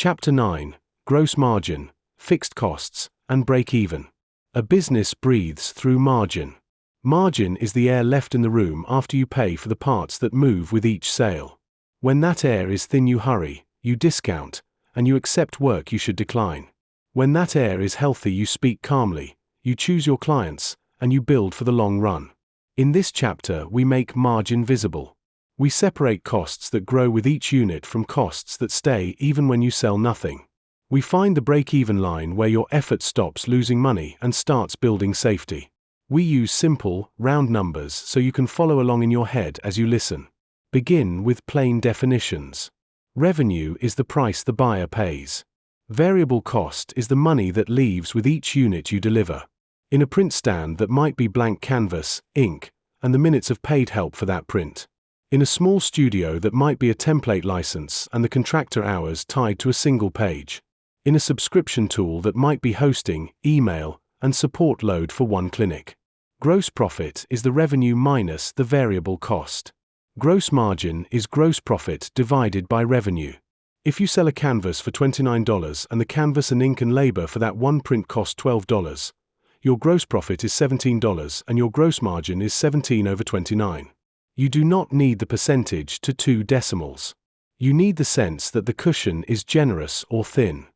Chapter 9: Gross Margin, Fixed Costs, and Break-Even. A business breathes through margin. Margin is the air left in the room after you pay for the parts that move with each sale. When that air is thin, you hurry, you discount, and you accept work you should decline. When that air is healthy, you speak calmly, you choose your clients, and you build for the long run. In this chapter, we make margin visible. We separate costs that grow with each unit from costs that stay even when you sell nothing. We find the break-even line where your effort stops losing money and starts building safety. We use simple, round numbers so you can follow along in your head as you listen. Begin with plain definitions. Revenue is the price the buyer pays. Variable cost is the money that leaves with each unit you deliver. In a print stand, that might be blank canvas, ink, and the minutes of paid help for that print. In a small studio, that might be a template license and the contractor hours tied to a single page. In a subscription tool, that might be hosting, email, and support load for one clinic. Gross profit is the revenue minus the variable cost. Gross margin is gross profit divided by revenue. If you sell a canvas for $29 and the canvas and ink and labor for that one print cost $12, your gross profit is $17 and your gross margin is 17 over 29. You do not need the percentage to 2 decimals. You need the sense that the cushion is generous or thin.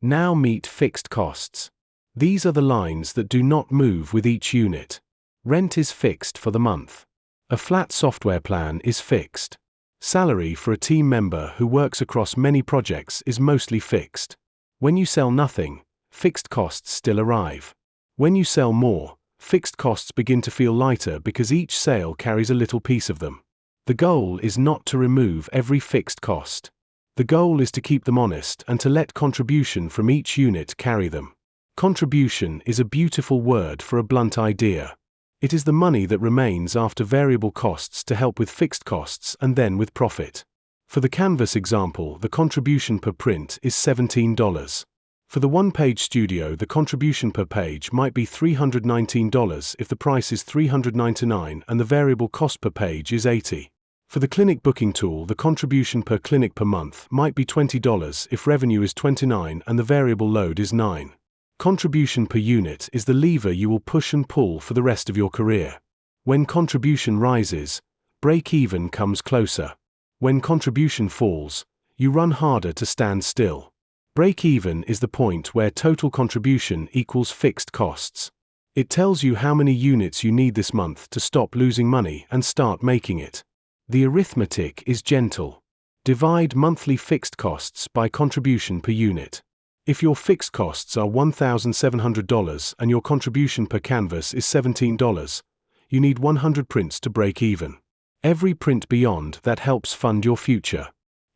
Now meet fixed costs. These are the lines that do not move with each unit. Rent is fixed for the month. A flat software plan is fixed. Salary for a team member who works across many projects is mostly fixed. When you sell nothing, fixed costs still arrive. When you sell more, fixed costs begin to feel lighter because each sale carries a little piece of them. The goal is not to remove every fixed cost. The goal is to keep them honest and to let contribution from each unit carry them. Contribution is a beautiful word for a blunt idea. It is the money that remains after variable costs to help with fixed costs and then with profit. For the canvas example, the contribution per print is $17. For the one-page studio, the contribution per page might be $319 if the price is $399 and the variable cost per page is $80. For the clinic booking tool, the contribution per clinic per month might be $20 if revenue is $29 and the variable load is $9. Contribution per unit is the lever you will push and pull for the rest of your career. When contribution rises, break-even comes closer. When contribution falls, you run harder to stand still. Break-even is the point where total contribution equals fixed costs. It tells you how many units you need this month to stop losing money and start making it. The arithmetic is gentle. Divide monthly fixed costs by contribution per unit. If your fixed costs are $1,700 and your contribution per canvas is $17, you need 100 prints to break even. Every print beyond that helps fund your future.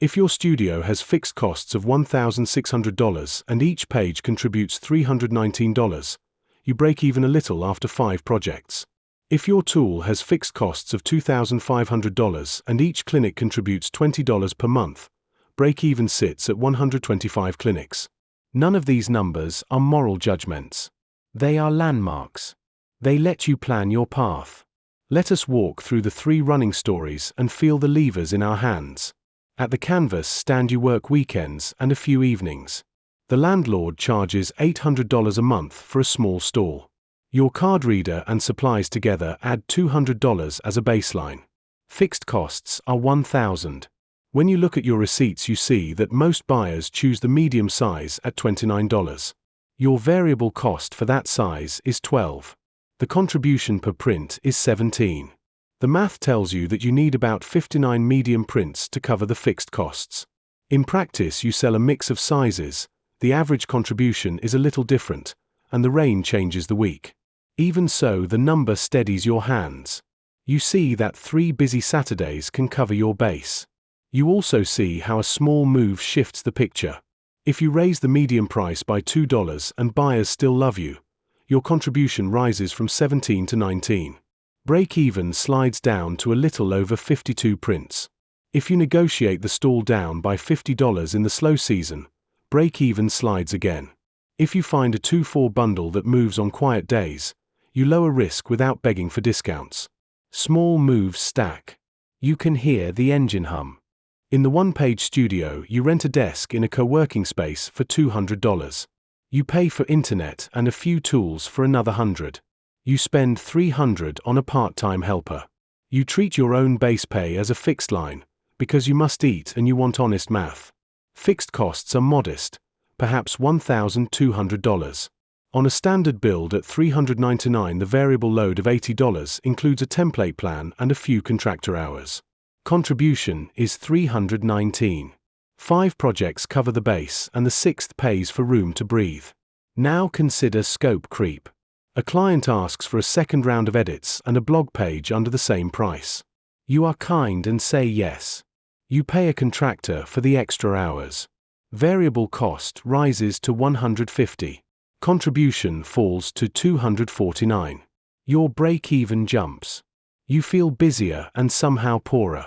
If your studio has fixed costs of $1,600 and each page contributes $319, you break even a little after 5 projects. If your tool has fixed costs of $2,500 and each clinic contributes $20 per month, break even sits at 125 clinics. None of these numbers are moral judgments. They are landmarks. They let you plan your path. Let us walk through the 3 running stories and feel the levers in our hands. At the canvas stand, you work weekends and a few evenings. The landlord charges $800 a month for a small stall. Your card reader and supplies together add $200 as a baseline. Fixed costs are $1,000. When you look at your receipts, you see that most buyers choose the medium size at $29. Your variable cost for that size is $12. The contribution per print is $17. The math tells you that you need about 59 medium prints to cover the fixed costs. In practice, you sell a mix of sizes, the average contribution is a little different, and the range changes the week. Even so, the number steadies your hands. You see that 3 busy Saturdays can cover your base. You also see how a small move shifts the picture. If you raise the medium price by $2 and buyers still love you, your contribution rises from 17 to 19. Break-even slides down to a little over 52 prints. If you negotiate the stall down by $50 in the slow season, break-even slides again. If you find a 2-4 bundle that moves on quiet days, you lower risk without begging for discounts. Small moves stack. You can hear the engine hum. In the one-page studio, you rent a desk in a co-working space for $200. You pay for internet and a few tools for another $100. You spend $300 on a part-time helper. You treat your own base pay as a fixed line, because you must eat and you want honest math. Fixed costs are modest, perhaps $1,200. On a standard build at $399, the variable load of $80 includes a template plan and a few contractor hours. Contribution is $319. 5 projects cover the base and the 6th pays for room to breathe. Now consider scope creep. A client asks for a second round of edits and a blog page under the same price. You are kind and say yes. You pay a contractor for the extra hours. Variable cost rises to $150. Contribution falls to $249. Your break-even jumps. You feel busier and somehow poorer.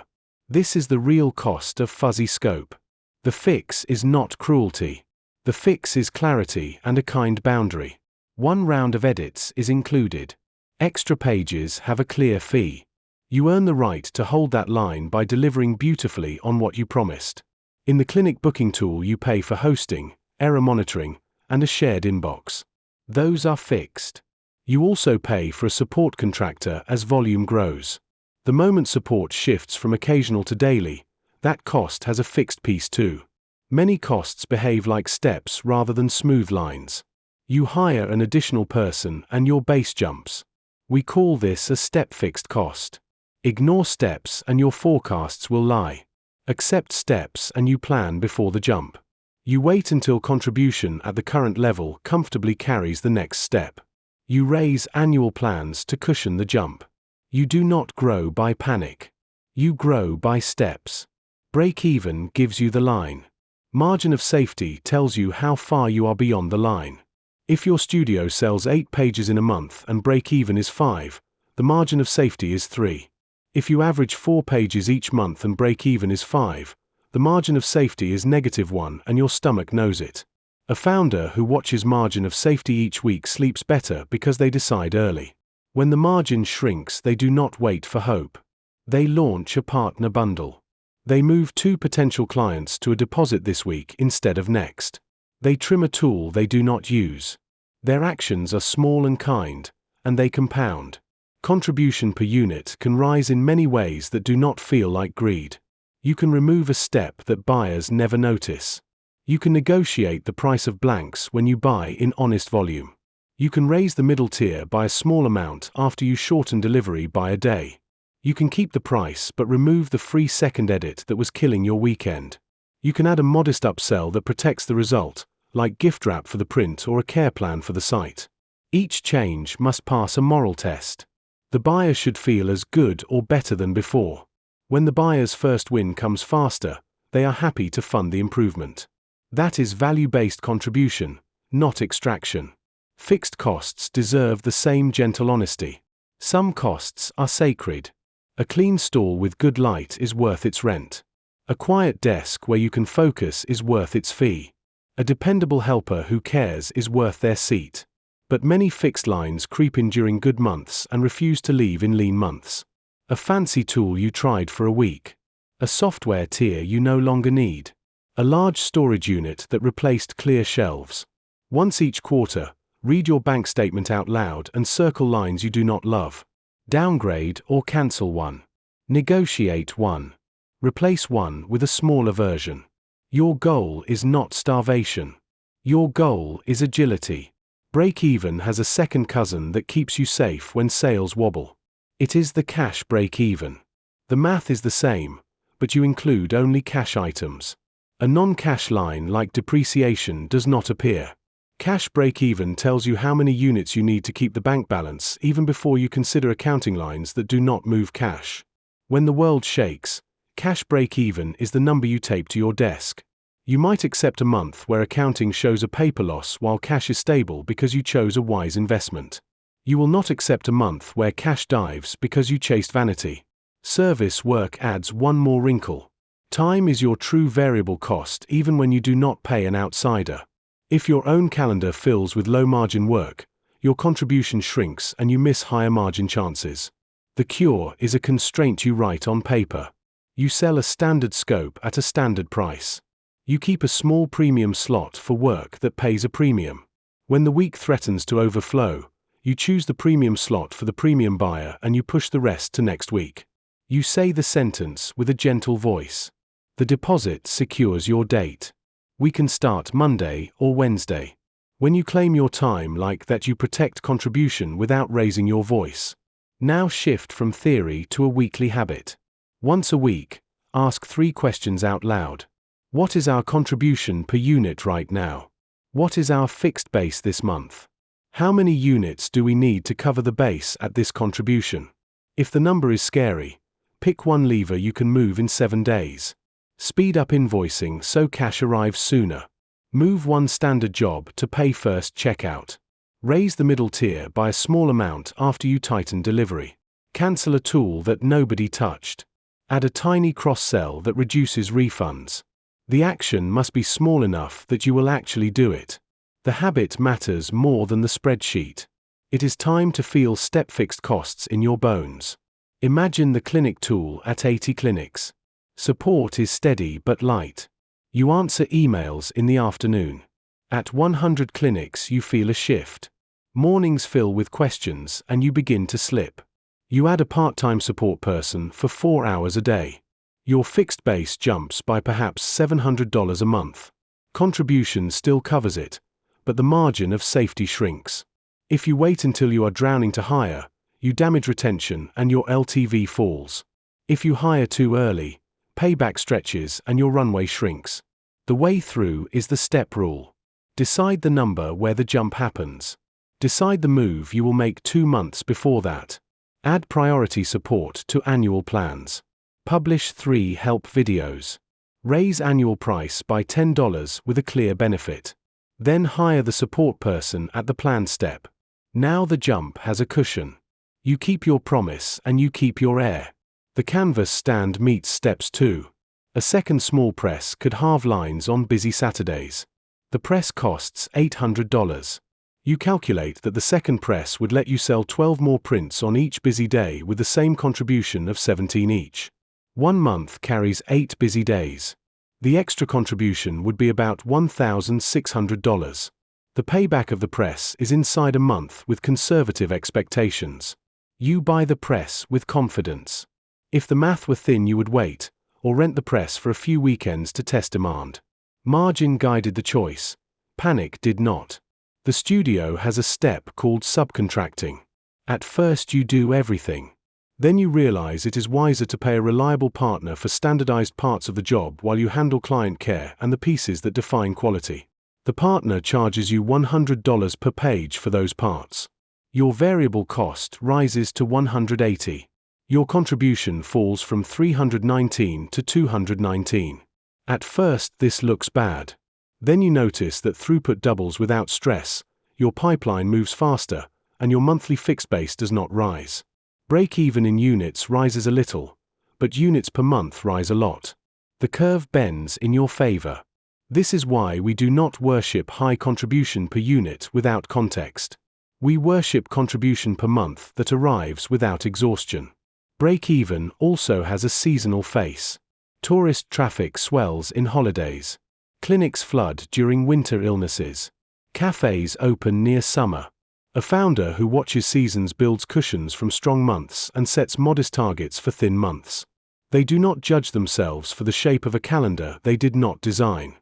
This is the real cost of fuzzy scope. The fix is not cruelty. The fix is clarity and a kind boundary. 1 round of edits is included. Extra pages have a clear fee. You earn the right to hold that line by delivering beautifully on what you promised. In the clinic booking tool, you pay for hosting, error monitoring, and a shared inbox. Those are fixed. You also pay for a support contractor as volume grows. The moment support shifts from occasional to daily, that cost has a fixed piece too. Many costs behave like steps rather than smooth lines. You hire an additional person and your base jumps. We call this a step fixed cost. Ignore steps and your forecasts will lie. Accept steps and you plan before the jump. You wait until contribution at the current level comfortably carries the next step. You raise annual plans to cushion the jump. You do not grow by panic. You grow by steps. Break-even gives you the line. Margin of safety tells you how far you are beyond the line. If your studio sells 8 pages in a month and break-even is 5, the margin of safety is 3. If you average 4 pages each month and break-even is 5, the margin of safety is -1 and your stomach knows it. A founder who watches margin of safety each week sleeps better because they decide early. When the margin shrinks, they do not wait for hope. They launch a partner bundle. They move 2 potential clients to a deposit this week instead of next. They trim a tool they do not use. Their actions are small and kind, and they compound. Contribution per unit can rise in many ways that do not feel like greed. You can remove a step that buyers never notice. You can negotiate the price of blanks when you buy in honest volume. You can raise the middle tier by a small amount after you shorten delivery by a day. You can keep the price but remove the free second edit that was killing your weekend. You can add a modest upsell that protects the result, like gift wrap for the print or a care plan for the site. Each change must pass a moral test. The buyer should feel as good or better than before. When the buyer's first win comes faster, they are happy to fund the improvement. That is value-based contribution, not extraction. Fixed costs deserve the same gentle honesty. Some costs are sacred. A clean stall with good light is worth its rent. A quiet desk where you can focus is worth its fee. A dependable helper who cares is worth their seat. But many fixed lines creep in during good months and refuse to leave in lean months. A fancy tool you tried for a week. A software tier you no longer need. A large storage unit that replaced clear shelves. Once each quarter, read your bank statement out loud and circle lines you do not love. Downgrade or cancel one. Negotiate one. Replace one with a smaller version. Your goal is not starvation. Your goal is agility. Break-even has a second cousin that keeps you safe when sales wobble. It is the cash break-even. The math is the same, but you include only cash items. A non-cash line like depreciation does not appear. Cash break-even tells you how many units you need to keep the bank balance even before you consider accounting lines that do not move cash. When the world shakes, cash break-even is the number you tape to your desk. You might accept a month where accounting shows a paper loss while cash is stable because you chose a wise investment. You will not accept a month where cash dives because you chased vanity. Service work adds one more wrinkle. Time is your true variable cost even when you do not pay an outsider. If your own calendar fills with low-margin work, your contribution shrinks and you miss higher margin chances. The cure is a constraint you write on paper. You sell a standard scope at a standard price. You keep a small premium slot for work that pays a premium. When the week threatens to overflow, you choose the premium slot for the premium buyer and you push the rest to next week. You say the sentence with a gentle voice. The deposit secures your date. We can start Monday or Wednesday. When you claim your time like that, you protect contribution without raising your voice. Now shift from theory to a weekly habit. Once a week, ask 3 questions out loud. What is our contribution per unit right now? What is our fixed base this month? How many units do we need to cover the base at this contribution? If the number is scary, pick one lever you can move in 7 days. Speed up invoicing so cash arrives sooner. Move one standard job to pay first checkout. Raise the middle tier by a small amount after you tighten delivery. Cancel a tool that nobody touched. Add a tiny cross-sell that reduces refunds. The action must be small enough that you will actually do it. The habit matters more than the spreadsheet. It is time to feel step fixed costs in your bones. Imagine the clinic tool at 80 clinics. Support is steady but light. You answer emails in the afternoon. At 100 clinics you feel a shift. Mornings fill with questions and you begin to slip. You add a part-time support person for 4 hours a day. Your fixed base jumps by perhaps $700 a month. Contribution still covers it, but the margin of safety shrinks. If you wait until you are drowning to hire, you damage retention and your LTV falls. If you hire too early, payback stretches and your runway shrinks. The way through is the step rule. Decide the number where the jump happens. Decide the move you will make 2 months before that. Add priority support to annual plans. Publish 3 help videos. Raise annual price by $10 with a clear benefit. Then hire the support person at the plan step. Now the jump has a cushion. You keep your promise and you keep your air. The canvas stand meets steps 2. A second small press could halve lines on busy Saturdays. The press costs $800. You calculate that the second press would let you sell 12 more prints on each busy day with the same contribution of 17 each. 1 month carries 8 busy days. The extra contribution would be about $1,600. The payback of the press is inside a month with conservative expectations. You buy the press with confidence. If the math were thin, you would wait, or rent the press for a few weekends to test demand. Margin guided the choice. Panic did not. The studio has a step called subcontracting. At first you do everything. Then you realize it is wiser to pay a reliable partner for standardized parts of the job while you handle client care and the pieces that define quality. The partner charges you $100 per page for those parts. Your variable cost rises to $180. Your contribution falls from $319 to $219. At first this looks bad. Then you notice that throughput doubles without stress, your pipeline moves faster, and your monthly fixed base does not rise. Break-even in units rises a little, but units per month rise a lot. The curve bends in your favor. This is why we do not worship high contribution per unit without context. We worship contribution per month that arrives without exhaustion. Break-even also has a seasonal face. Tourist traffic swells in holidays. Clinics flood during winter illnesses. Cafes open near summer. A founder who watches seasons builds cushions from strong months and sets modest targets for thin months. They do not judge themselves for the shape of a calendar they did not design.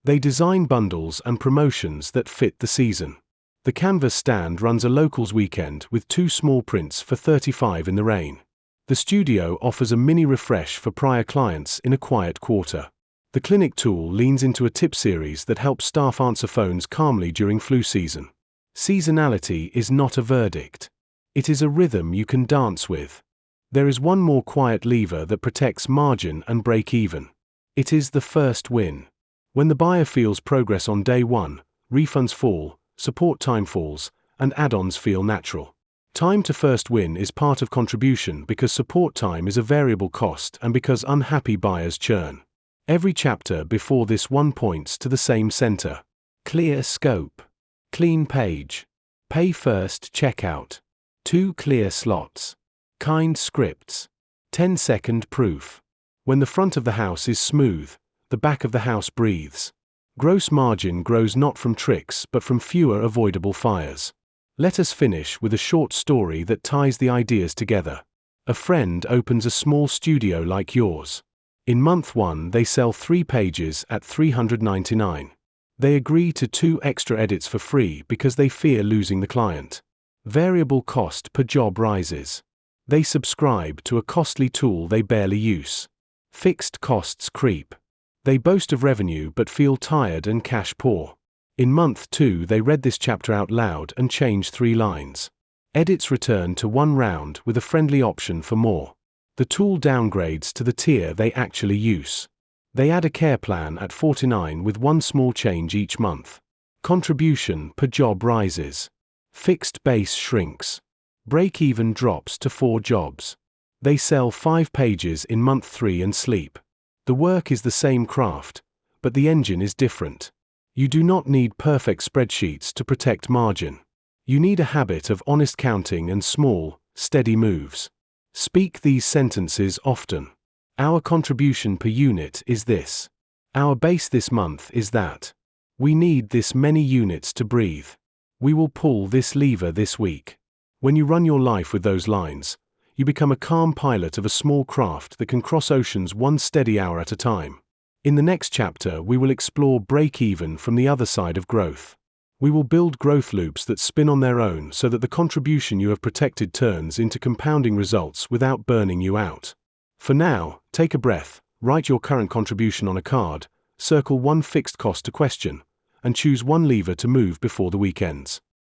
They design bundles and promotions that fit the season. The canvas stand runs a locals weekend with 2 small prints for $35 in the rain. The studio offers a mini refresh for prior clients in a quiet quarter. The clinic tool leans into a tip series that helps staff answer phones calmly during flu season. Seasonality is not a verdict. It is a rhythm you can dance with. There is one more quiet lever that protects margin and break even. It is the first win. When the buyer feels progress on day 1, refunds fall, support time falls, and add-ons feel natural. Time to first win is part of contribution because support time is a variable cost and because unhappy buyers churn. Every chapter before this one points to the same center. Clear scope. Clean page. Pay first checkout. 2 clear slots. Kind scripts. 10-second proof. When the front of the house is smooth, the back of the house breathes. Gross margin grows not from tricks but from fewer avoidable fires. Let us finish with a short story that ties the ideas together. A friend opens a small studio like yours. In month 1 they sell 3 pages at $399. They agree to 2 extra edits for free because they fear losing the client. Variable cost per job rises. They subscribe to a costly tool they barely use. Fixed costs creep. They boast of revenue but feel tired and cash poor. In month 2 they read this chapter out loud and change 3 lines. Edits return to 1 round with a friendly option for more. The tool downgrades to the tier they actually use. They add a care plan at $49 with 1 small change each month. Contribution per job rises. Fixed base shrinks. Break-even drops to 4 jobs. They sell 5 pages in month 3 and sleep. The work is the same craft, but the engine is different. You do not need perfect spreadsheets to protect margin. You need a habit of honest counting and small, steady moves. Speak these sentences often. Our contribution per unit is this. Our base this month is that. We need this many units to breathe. We will pull this lever this week. When you run your life with those lines, you become a calm pilot of a small craft that can cross oceans 1 steady hour at a time. In the next chapter, we will explore break-even from the other side of growth. We will build growth loops that spin on their own so that the contribution you have protected turns into compounding results without burning you out. For now, take a breath, write your current contribution on a card, circle 1 fixed cost to question, and choose 1 lever to move before the week ends.